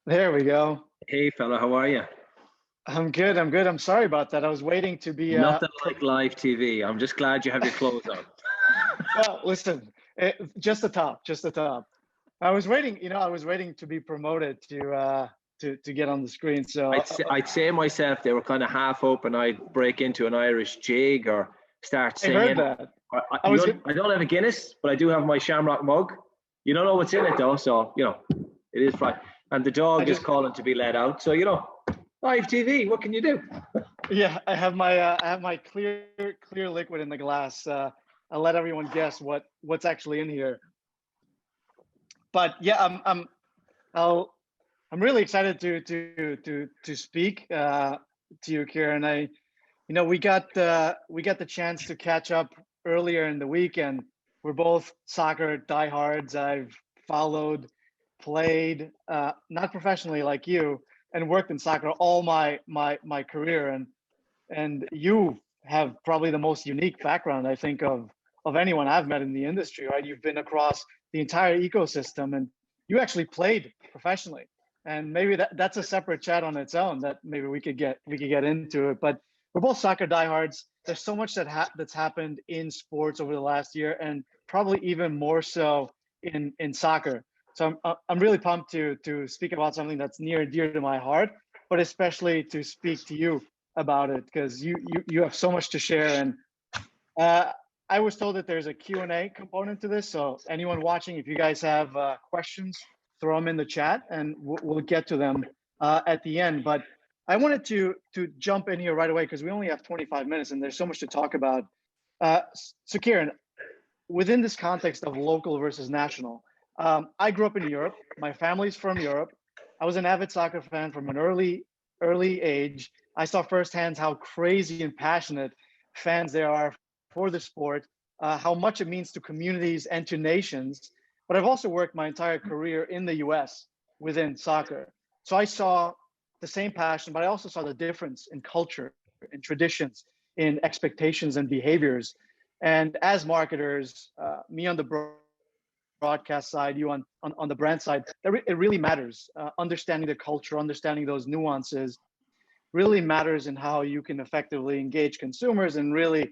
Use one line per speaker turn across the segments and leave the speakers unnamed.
There we go.
Hey fella, how are you?
I'm good. I'm good. I'm sorry about that. I was waiting to be
Nothing like live TV. I'm just glad you have your clothes on.
well, listen, just the top, just the top. I was waiting, I was waiting to be promoted to get on the screen. So
I'd say myself they were kind of half open. I'd break into an Irish jig or start
I heard
singing.
that. I was
I don't have a Guinness, but I do have my Shamrock mug. You don't know what's in it though, so it is fine. And the dog is calling to be let out. So live TV. What can you do?
Yeah, I have my clear liquid in the glass. I'll let everyone guess what's actually in here. But yeah, I'm really excited to speak to you, Kieran. We got the chance to catch up earlier in the week, and we're both soccer diehards. I've followed, played, not professionally like you, and worked in soccer all my career. And you have probably the most unique background, I think, of anyone I've met in the industry, right? You've been across the entire ecosystem, and you actually played professionally. And maybe that's a separate chat on its own that maybe we could get into it. But we're both soccer diehards. There's so much that's happened in sports over the last year, and probably even more so in soccer. So I'm really pumped to speak about something that's near and dear to my heart, but especially to speak to you about it, because you have so much to share. And I was told that there's a Q&A component to this, so anyone watching, if you guys have questions, throw them in the chat and we'll get to them at the end. But I wanted to jump in here right away because we only have 25 minutes and there's so much to talk about. So Kieran, within this context of local versus national, I grew up in Europe. My family's from Europe. I was an avid soccer fan from an early age. I saw firsthand how crazy and passionate fans there are for the sport, how much it means to communities and to nations. But I've also worked my entire career in the US within soccer. So I saw the same passion, but I also saw the difference in culture, in traditions, in expectations and behaviors. And as marketers, me on the broadcast side, you on the brand side, it really matters. Understanding the culture, understanding those nuances really matters in how you can effectively engage consumers and really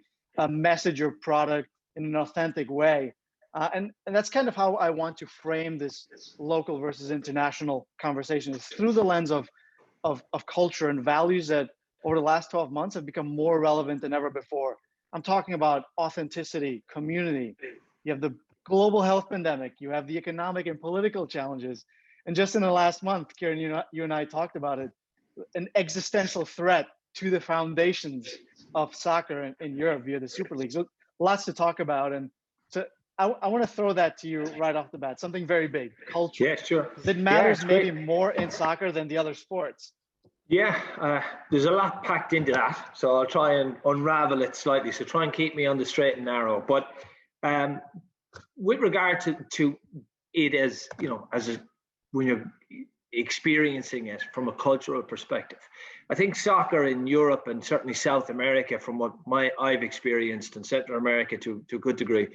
message your product in an authentic way. And that's kind of how I want to frame this local versus international conversation, is through the lens of culture and values that over the last 12 months have become more relevant than ever before. I'm talking about authenticity, community. You have the global health pandemic, you have the economic and political challenges. And just in the last month, Kieran, you and I talked about it, an existential threat to the foundations of soccer in Europe via the Super League. So lots to talk about. And so I want to throw that to you right off the bat, something very big, culture.
Yeah, sure.
That matters maybe more in soccer than the other sports.
Yeah, there's a lot packed into that. So I'll try and unravel it slightly. So try and keep me on the straight and narrow. But with regard to it as, when you're experiencing it from a cultural perspective, I think soccer in Europe and certainly South America, from what I've experienced, and Central America to a good degree,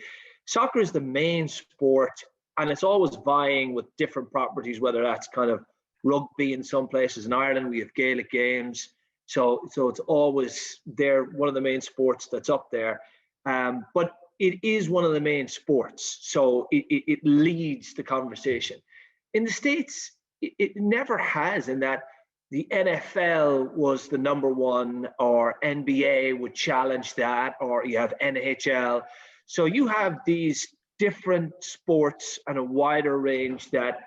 soccer is the main sport, and it's always vying with different properties, whether that's kind of rugby in some places. In Ireland, we have Gaelic games. So it's always there, one of the main sports that's up there. But it is one of the main sports. So it leads the conversation. In the States, it never has, in that the NFL was the number one, or NBA would challenge that, or you have NHL. So you have these different sports and a wider range that,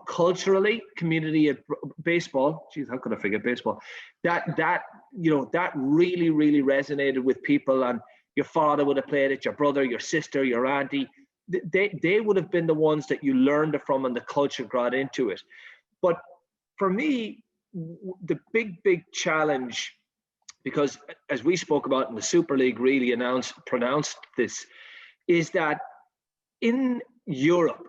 culturally, community of baseball, geez, how could I forget baseball? That really, really resonated with people. And your father would have played it, your brother, your sister, your auntie. They would have been the ones that you learned it from, and the culture got into it. But for me, the big challenge, because as we spoke about in the Super League really pronounced this, is that in Europe,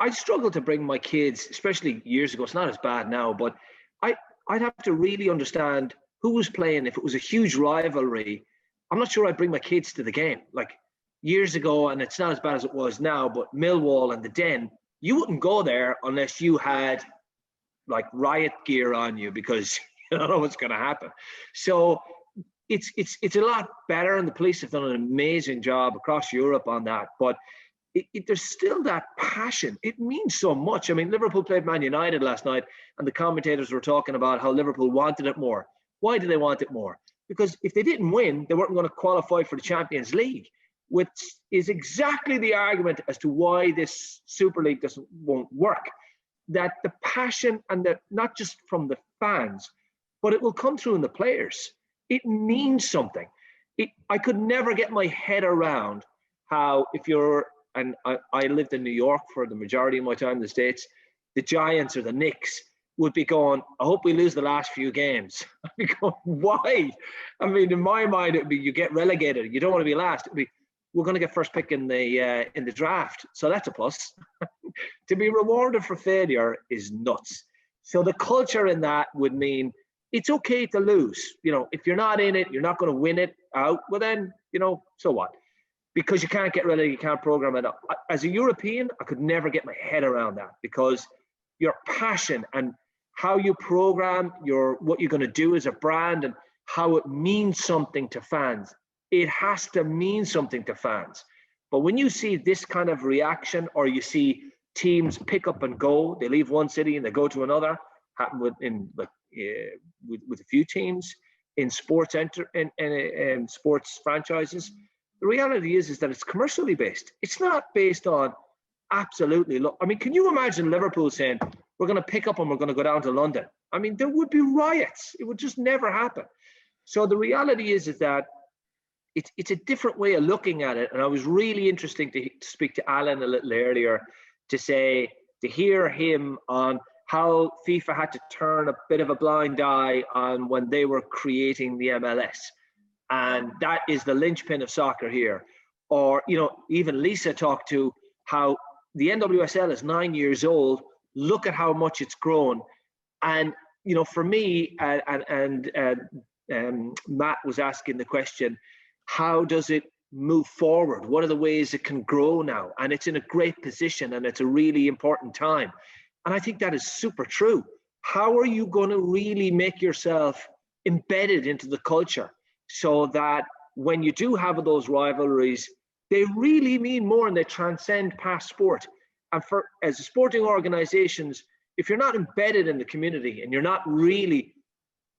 I struggle to bring my kids, especially years ago, it's not as bad now, but I'd have to really understand who was playing. If it was a huge rivalry, I'm not sure I'd bring my kids to the game. Like years ago, and it's not as bad as it was now, but Millwall and the Den, you wouldn't go there unless you had like riot gear on you because you don't know what's going to happen. So it's a lot better, and the police have done an amazing job across Europe on that. But there's still that passion. It means so much. I mean, Liverpool played Man United last night, and the commentators were talking about how Liverpool wanted it more. Why do they want it more? Because if they didn't win, they weren't going to qualify for the Champions League, which is exactly the argument as to why this Super League won't work. That the passion, and not just from the fans, but it will come through in the players. It means something. I could never get my head around how, if you're, and I lived in New York for the majority of my time in the States, the Giants or the Knicks would be going, I hope we lose the last few games. I'd be going, why? I mean, in my mind, it'd be, you get relegated. You don't want to be last. It'd be, we're going to get first pick in the draft. So that's a plus. To be rewarded for failure is nuts. So the culture in that would mean it's okay to lose. You know, if you're not in it, you're not going to win it out. Well, then, you know, so what? Because you can't get relegated, you can't program it up. As a European, I could never get my head around that, because your passion and how you program what you're going to do as a brand and how it means something to fans. It has to mean something to fans. But when you see this kind of reaction, or you see teams pick up and go, they leave one city and they go to another, happen with a few teams in sports sports franchises. The reality is that it's commercially based. It's not based on absolutely. I mean, can you imagine Liverpool saying, we're going to pick up and we're going to go down to London? I mean, there would be riots. It would just never happen. So the reality is that it's a different way of looking at it. And I was really interesting to speak to Alan a little earlier to hear him on how FIFA had to turn a bit of a blind eye on when they were creating the MLS. And that is the linchpin of soccer here. Or, you know, even Lisa talked to how the NWSL is 9 years old. Look at how much it's grown. And, you know, for me, and Matt was asking the question, how does it move forward? What are the ways it can grow now? And it's in a great position, and it's a really important time. And I think that is super true. How are you going to really make yourself embedded into the culture so that when you do have those rivalries, they really mean more and they transcend past sport? And as sporting organizations, if you're not embedded in the community and you're not really,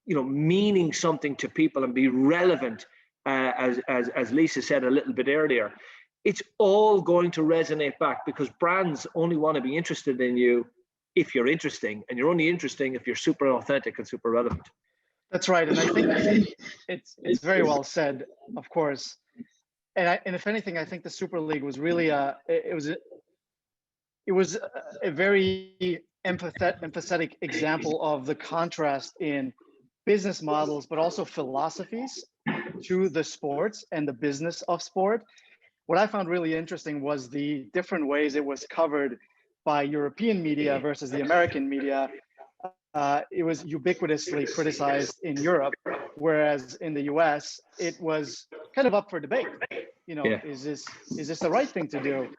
you know, meaning something to people and be relevant, as Lisa said a little bit earlier, it's all going to resonate back, because brands only want to be interested in you if you're interesting, and you're only interesting if you're super authentic and super relevant.
That's right, and I think it's very well said, of course. And if anything, I think the Super League was really it was a very empathetic example of the contrast in business models, but also philosophies to the sports and the business of sport. What I found really interesting was the different ways it was covered by European media versus the American media. It was ubiquitously criticized in Europe, whereas in the US, it was kind of up for debate. You know, is this the right thing to do?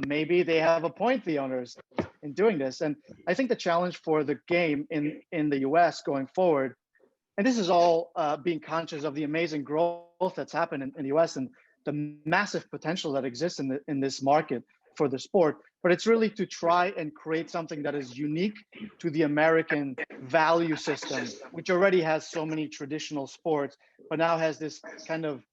Maybe they have a point, the owners, in doing this. And I think the challenge for the game in the US going forward, and this is all being conscious of the amazing growth that's happened in the US and the massive potential that exists in this market for the sport, but it's really to try and create something that is unique to the American value system, which already has so many traditional sports, but now has this kind of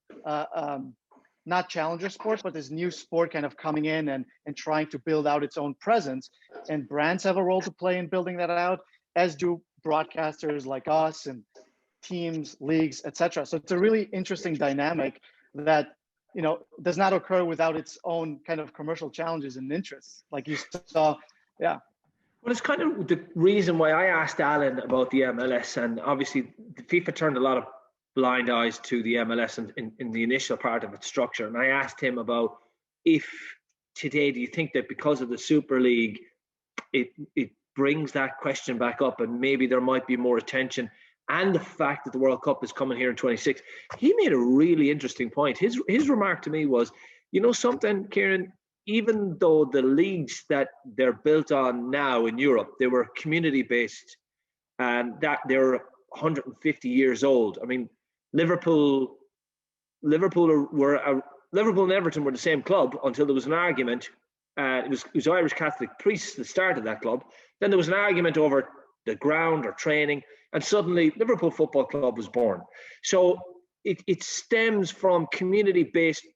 not challenger sport, but this new sport kind of coming in and trying to build out its own presence. And brands have a role to play in building that out, as do broadcasters like us and teams, leagues, etc. So it's a really interesting dynamic that, you know, does not occur without its own kind of commercial challenges and interests, like you saw. Yeah.
Well, it's kind of the reason why I asked Alan about the MLS, and obviously the FIFA turned a lot of blind eyes to the MLS in the initial part of its structure. And I asked him about, if today, do you think that because of the Super League, it brings that question back up, and maybe there might be more attention, and the fact that the World Cup is coming here in 26, he made a really interesting point. His remark to me was, you know something, Kieran, even though the leagues that they're built on now in Europe, they were community-based, and that they're 150 years old. I mean, Liverpool and Everton were the same club until there was an argument. It was Irish Catholic priests that started that club. Then there was an argument over the ground or training, and suddenly Liverpool Football Club was born. So it stems from community-based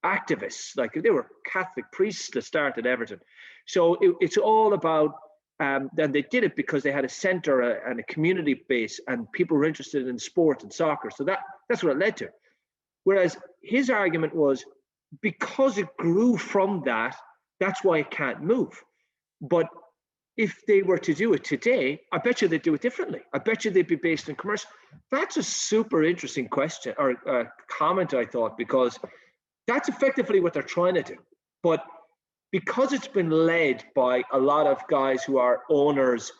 activists. Like, they were Catholic priests that started Everton. So it's all about, and they did it because they had a centre and a community base, and people were interested in sport and soccer. So that's what it led to. Whereas his argument was, because it grew from that, that's why it can't move. But if they were to do it today, I bet you they'd do it differently. I bet you they'd be based in commercial. That's a super interesting question, or comment, I thought, because that's effectively what they're trying to do. But because it's been led by a lot of guys who are owners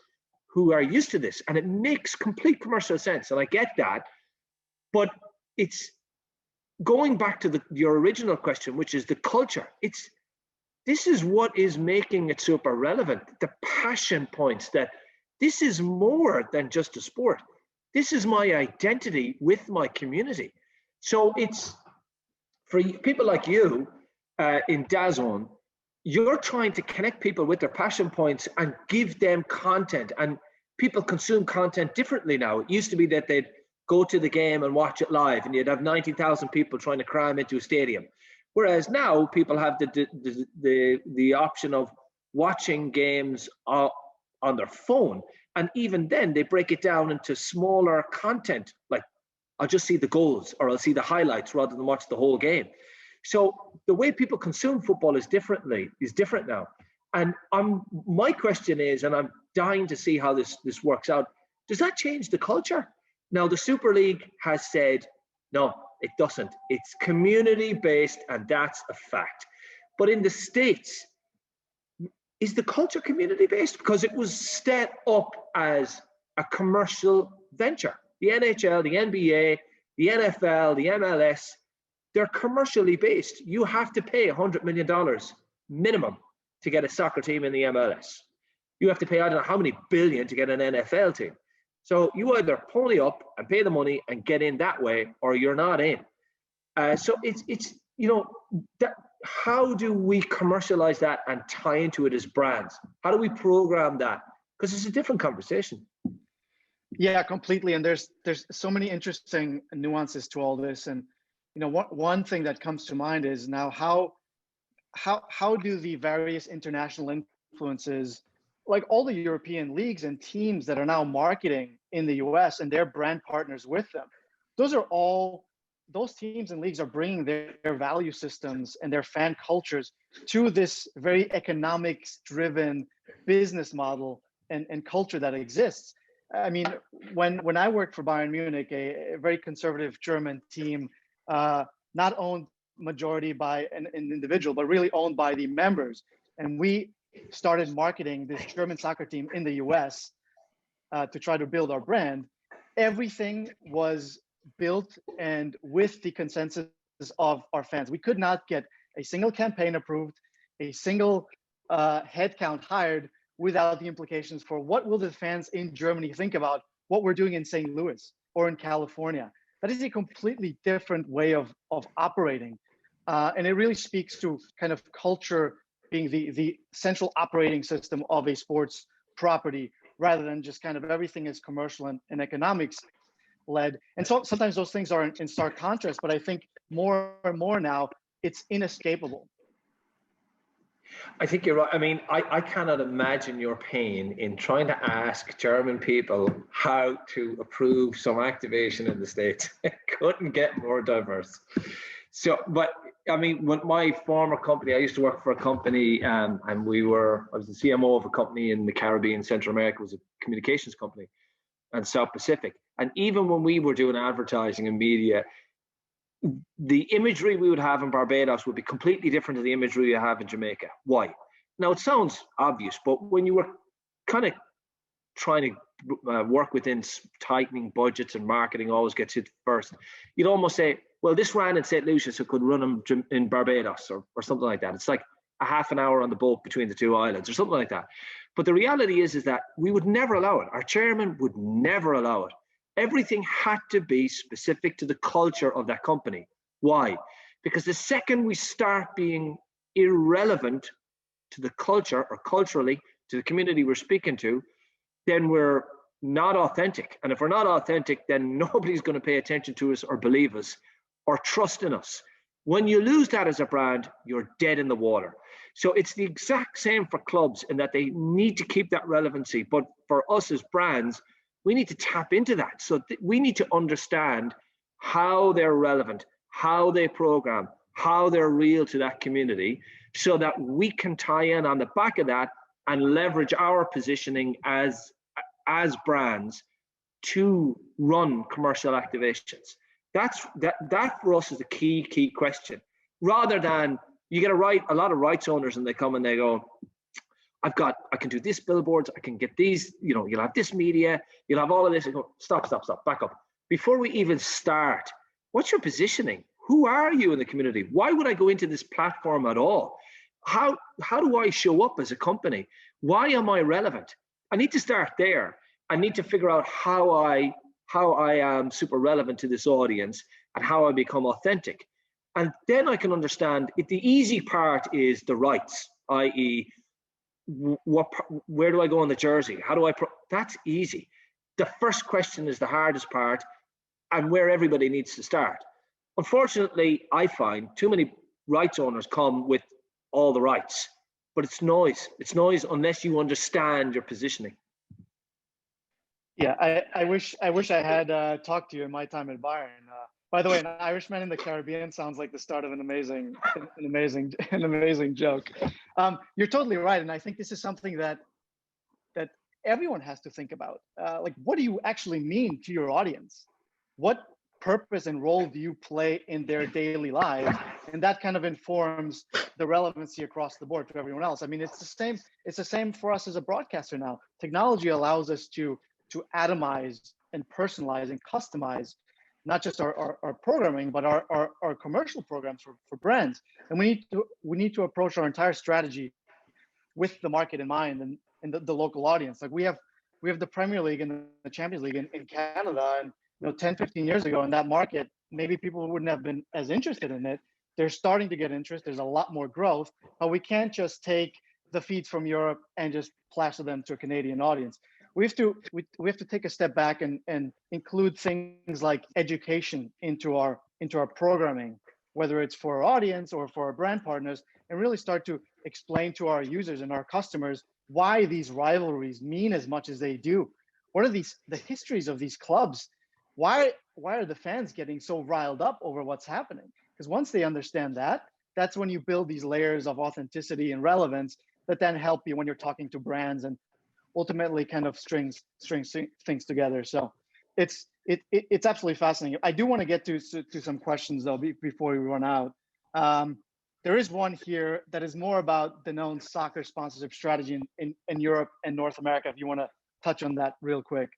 who are used to this, and it makes complete commercial sense, and I get that, but it's going back to your original question, which is the culture. This is what is making it super relevant. The passion points that this is more than just a sport. This is my identity with my community. So it's for people like you in DAZN, you're trying to connect people with their passion points and give them content. And people consume content differently now. It used to be that they'd go to the game and watch it live, and you'd have 90,000 people trying to cram into a stadium. Whereas now people have the option of watching games on their phone. And even then they break it down into smaller content. Like, I'll just see the goals, or I'll see the highlights rather than watch the whole game. So the way people consume football is different now. And my question is, and I'm dying to see how this works out, does that change the culture? Now, the Super League has said, no, it doesn't. It's community-based, and that's a fact. But in the States, is the culture community-based? Because it was set up as a commercial venture. The NHL, the NBA, the NFL, the MLS, they're commercially based. You have to pay $100 million minimum to get a soccer team in the MLS. You have to pay, I don't know how many billion to get an NFL team. So you either pony up and pay the money and get in that way, or you're not in. So it's how do we commercialize that and tie into it as brands? How do we program that? Because it's a different conversation.
Yeah, completely. And there's so many interesting nuances to all this. And one thing that comes to mind is now how do the various international influences, like all the European leagues and teams that are now marketing in the US and their brand partners with them, those teams and leagues are bringing their value systems and their fan cultures to this very economics driven business model and culture that exists. I mean, when I worked for Bayern Munich, a very conservative German team, not owned majority by an individual, but really owned by the members. And we started marketing this German soccer team in the US to try to build our brand. Everything was built and with the consensus of our fans. We could not get a single campaign approved, a single headcount hired without the implications for what will the fans in Germany think about what we're doing in St. Louis or in California. That is a completely different way of operating. And it really speaks to kind of culture being the central operating system of a sports property, rather than just kind of everything is commercial and economics led. And so sometimes those things are in stark contrast, but I think more and more now it's inescapable.
I think you're right. I mean, I cannot imagine your pain in trying to ask German people how to approve some activation in the States. It couldn't get more diverse. So, but I mean, when my former company, I used to work for a company, and I was the CMO of a company in the Caribbean, Central America. It was a communications company, and South Pacific. And even when we were doing advertising and media, the imagery we would have in Barbados would be completely different to the imagery you have in Jamaica. Why? Now, it sounds obvious, but when you were kind of trying to work within tightening budgets, and marketing always gets hit first, you'd almost say, well, this ran in St. Lucia, so could run them in Barbados or something like that. It's like, a half an hour on the boat between the two islands or something like that. But the reality is that we would never allow it. Our chairman would never allow it. Everything had to be specific to the culture of that company. Why? Because the second we start being irrelevant to the culture or culturally to the community we're speaking to, then we're not authentic. And if we're not authentic, then nobody's going to pay attention to us or believe us or trust in us. When you lose that as a brand, you're dead in the water. So it's the exact same for clubs in that they need to keep that relevancy. But for us as brands, we need to tap into that. So we need to understand how they're relevant, how they program, how they're real to that community, so that we can tie in on the back of that and leverage our positioning as brands to run commercial activations. That for us is the key question. Rather than you get a lot of rights owners and they come and they go, I can do this billboards, I can get these, you'll have this media, you'll have all of this. And go, stop, back up. Before we even start, what's your positioning? Who are you in the community? Why would I go into this platform at all? How do I show up as a company? Why am I relevant? I need to start there. I need to figure out how I am super relevant to this audience and how I become authentic. And then I can understand if the easy part is the rights, i.e., where do I go on the jersey? How do that's easy. The first question is the hardest part and where everybody needs to start. Unfortunately, I find too many rights owners come with all the rights, but it's noise. It's noise unless you understand your positioning.
Yeah, I wish I had talked to you in my time at Bayern. By the way, an Irishman in the Caribbean sounds like the start of an amazing joke. You're totally right, and I think this is something that everyone has to think about. Like, what do you actually mean to your audience? What purpose and role do you play in their daily lives? And that kind of informs the relevancy across the board to everyone else. I mean, it's the same for us as a broadcaster now. Technology allows us to atomize and personalize and customize not just our programming, but our commercial programs for brands. And we need to approach our entire strategy with the market in mind and the local audience. Like we have the Premier League and the Champions League in Canada, and 10, 15 years ago in that market, maybe people wouldn't have been as interested in it. They're starting to get interest. There's a lot more growth, but we can't just take the feeds from Europe and just plaster them to a Canadian audience. We have to take a step back and include things like education into our programming, whether it's for our audience or for our brand partners, and really start to explain to our users and our customers why these rivalries mean as much as they do. What are the histories of these clubs? Why are the fans getting so riled up over what's happening? Because once they understand that, that's when you build these layers of authenticity and relevance that then help you when you're talking to brands and ultimately kind of strings things together. So it's absolutely fascinating. I do want to get to some questions though before we run out. There is one here that is more about Danone's soccer sponsorship strategy in Europe and North America, if you want to touch on that real quick.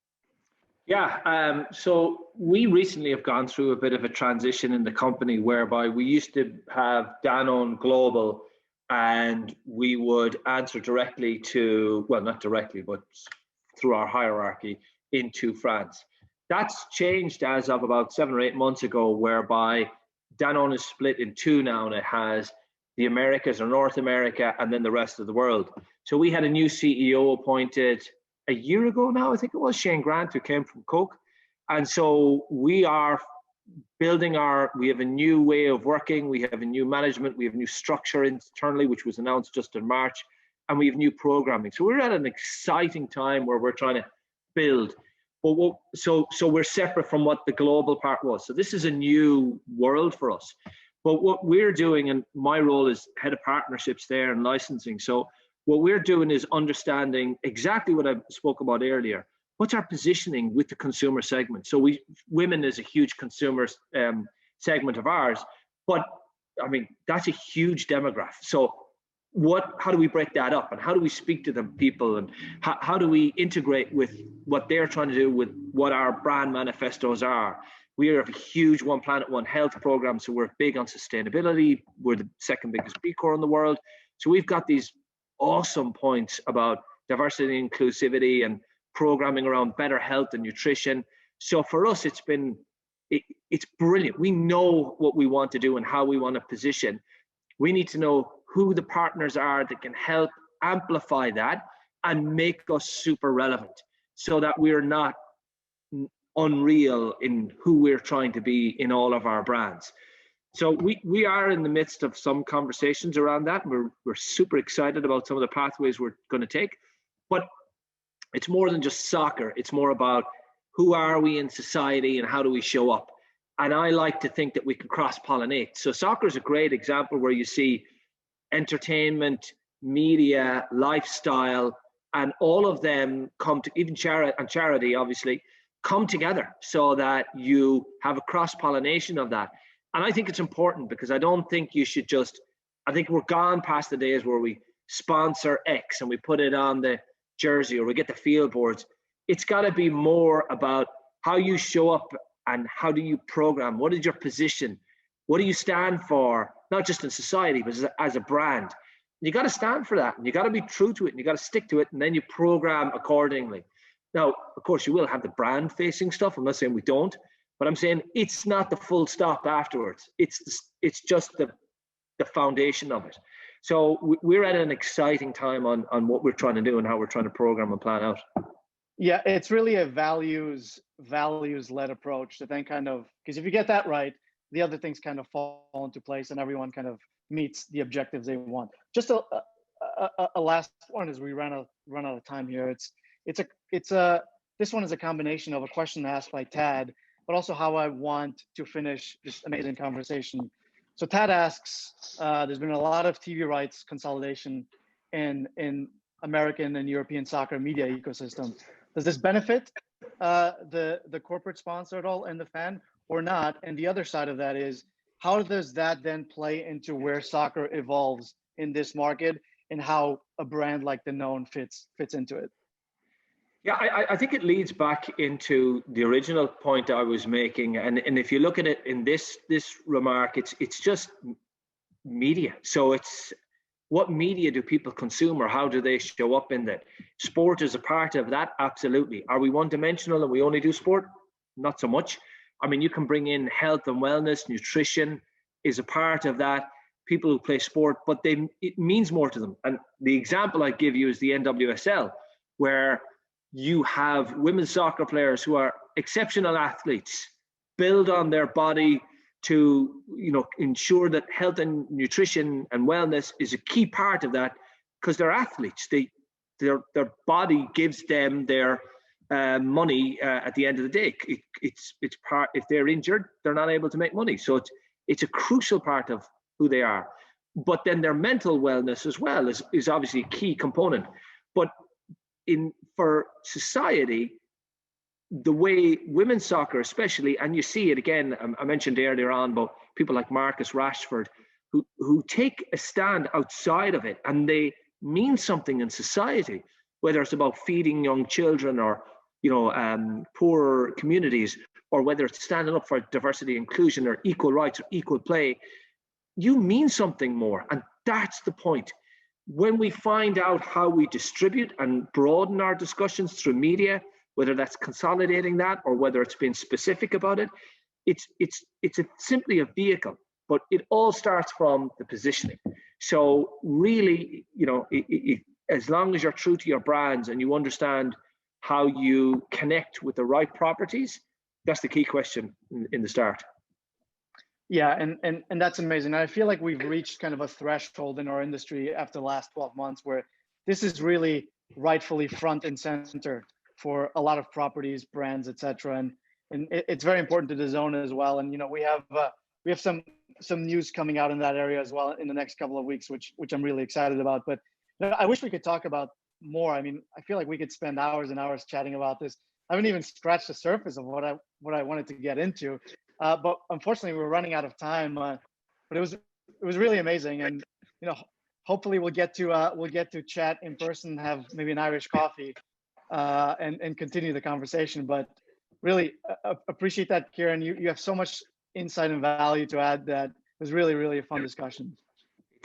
Yeah, so we recently have gone through a bit of a transition in the company whereby we used to have Danone Global, and we would answer directly to, well, not directly, but through our hierarchy into France. That's changed as of about 7 or 8 months ago, whereby Danone is split in two now, and it has the Americas or North America and then the rest of the world. So we had a new CEO appointed a year ago now, I think it was, Shane Grant, who came from Coke. And so we are building we have a new way of working, we have a new management, we have a new structure internally, which was announced just in March, and we have new programming. So we're at an exciting time where we're trying to build. But so we're separate from what the global part was. So this is a new world for us. But what we're doing, and my role is head of partnerships there and licensing. So what we're doing is understanding exactly what I spoke about earlier. What's our positioning with the consumer segment? So women is a huge consumer segment of ours, but I mean, that's a huge demographic. So how do we break that up, and how do we speak to them people, and how do we integrate with what they're trying to do with what our brand manifestos are? We have a huge One Planet, One Health program, so we're big on sustainability. We're the second biggest B Corp in the world. So we've got these awesome points about diversity and inclusivity and programming around better health and nutrition. So for us, it's brilliant. We know what we want to do and how we want to position. We need to know who the partners are that can help amplify that and make us super relevant, so that we're not unreal in who we're trying to be in all of our brands. So we are in the midst of some conversations around that. We're super excited about some of the pathways we're going to take, but it's more than just soccer. It's more about who are we in society and how do we show up. And I like to think that we can cross-pollinate. So soccer is a great example where you see entertainment, media, lifestyle, and all of them come to, even charity obviously, come together so that you have a cross-pollination of that. And I think it's important, because I don't think you should just, I think we're gone past the days where we sponsor X and we put it on the jersey or we get the field boards. It's got to be more about how you show up and how do you program. What is your position? What do you stand for? Not just in society, but as a brand. You got to stand for that, and you got to be true to it, and you got to stick to it, and then you program accordingly. Now, of course, you will have the brand facing stuff. I'm not saying we don't, but I'm saying it's not the full stop afterwards. It's just the foundation of it. So we're at an exciting time on what we're trying to do and how we're trying to program and plan out.
Yeah, it's really a values-led approach to then kind of, because if you get that right, the other things kind of fall into place and everyone kind of meets the objectives they want. Just a last one as we run out of time here. This one is a combination of a question asked by Tad, but also how I want to finish this amazing conversation. So Tad asks, there's been a lot of TV rights consolidation in American and European soccer media ecosystem. Does this benefit the corporate sponsor at all and the fan, or not? And the other side of that is, how does that then play into where soccer evolves in this market and how a brand like Danone fits into it?
Yeah, I think it leads back into the original point I was making, and if you look at it in this remark, it's just media. So it's what media do people consume, or how do they show up in that? Sport is a part of that, absolutely. Are we one-dimensional and we only do sport? Not so much. I mean, you can bring in health and wellness, nutrition is a part of that. People who play sport, but it means more to them. And the example I give you is the NWSL, where you have women's soccer players who are exceptional athletes, build on their body to, ensure that health and nutrition and wellness is a key part of that, because they're athletes. Their body gives them their money at the end of the day. It's part. If they're injured, they're not able to make money. So it's a crucial part of who they are. But then their mental wellness as well is obviously a key component. But for society, the way women's soccer especially, and you see it again, I mentioned earlier on about people like Marcus Rashford, who take a stand outside of it, and they mean something in society, whether it's about feeding young children or poor communities, or whether it's standing up for diversity, inclusion, or equal rights or equal play. You mean something more, and that's the point. When we find out how we distribute and broaden our discussions through media, whether that's consolidating that or whether it's being specific about it, it's simply a vehicle, but it all starts from the positioning. So really, as long as you're true to your brands and you understand how you connect with the right properties, that's the key question in the start.
Yeah, and that's amazing. I feel like we've reached kind of a threshold in our industry after the last 12 months where this is really rightfully front and center for a lot of properties, brands, etc. And it's very important to DAZN as well. And we have some news coming out in that area as well in the next couple of weeks, which I'm really excited about. But I wish we could talk about more. I mean, I feel like we could spend hours and hours chatting about this. I haven't even scratched the surface of what I wanted to get into. But unfortunately, we're running out of time. But it was really amazing, and hopefully we'll get to chat in person, have maybe an Irish coffee, and continue the conversation. But really appreciate that, Kieran. You have so much insight and value to add. That was really a fun discussion.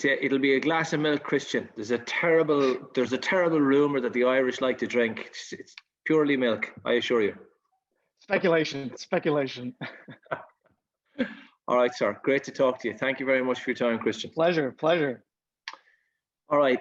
It'll be a glass of milk, Cristian. There's a terrible rumor that the Irish like to drink. It's purely milk, I assure you.
Speculation.
All right, sir. Great to talk to you. Thank you very much for your time, Cristian.
Pleasure.
All right.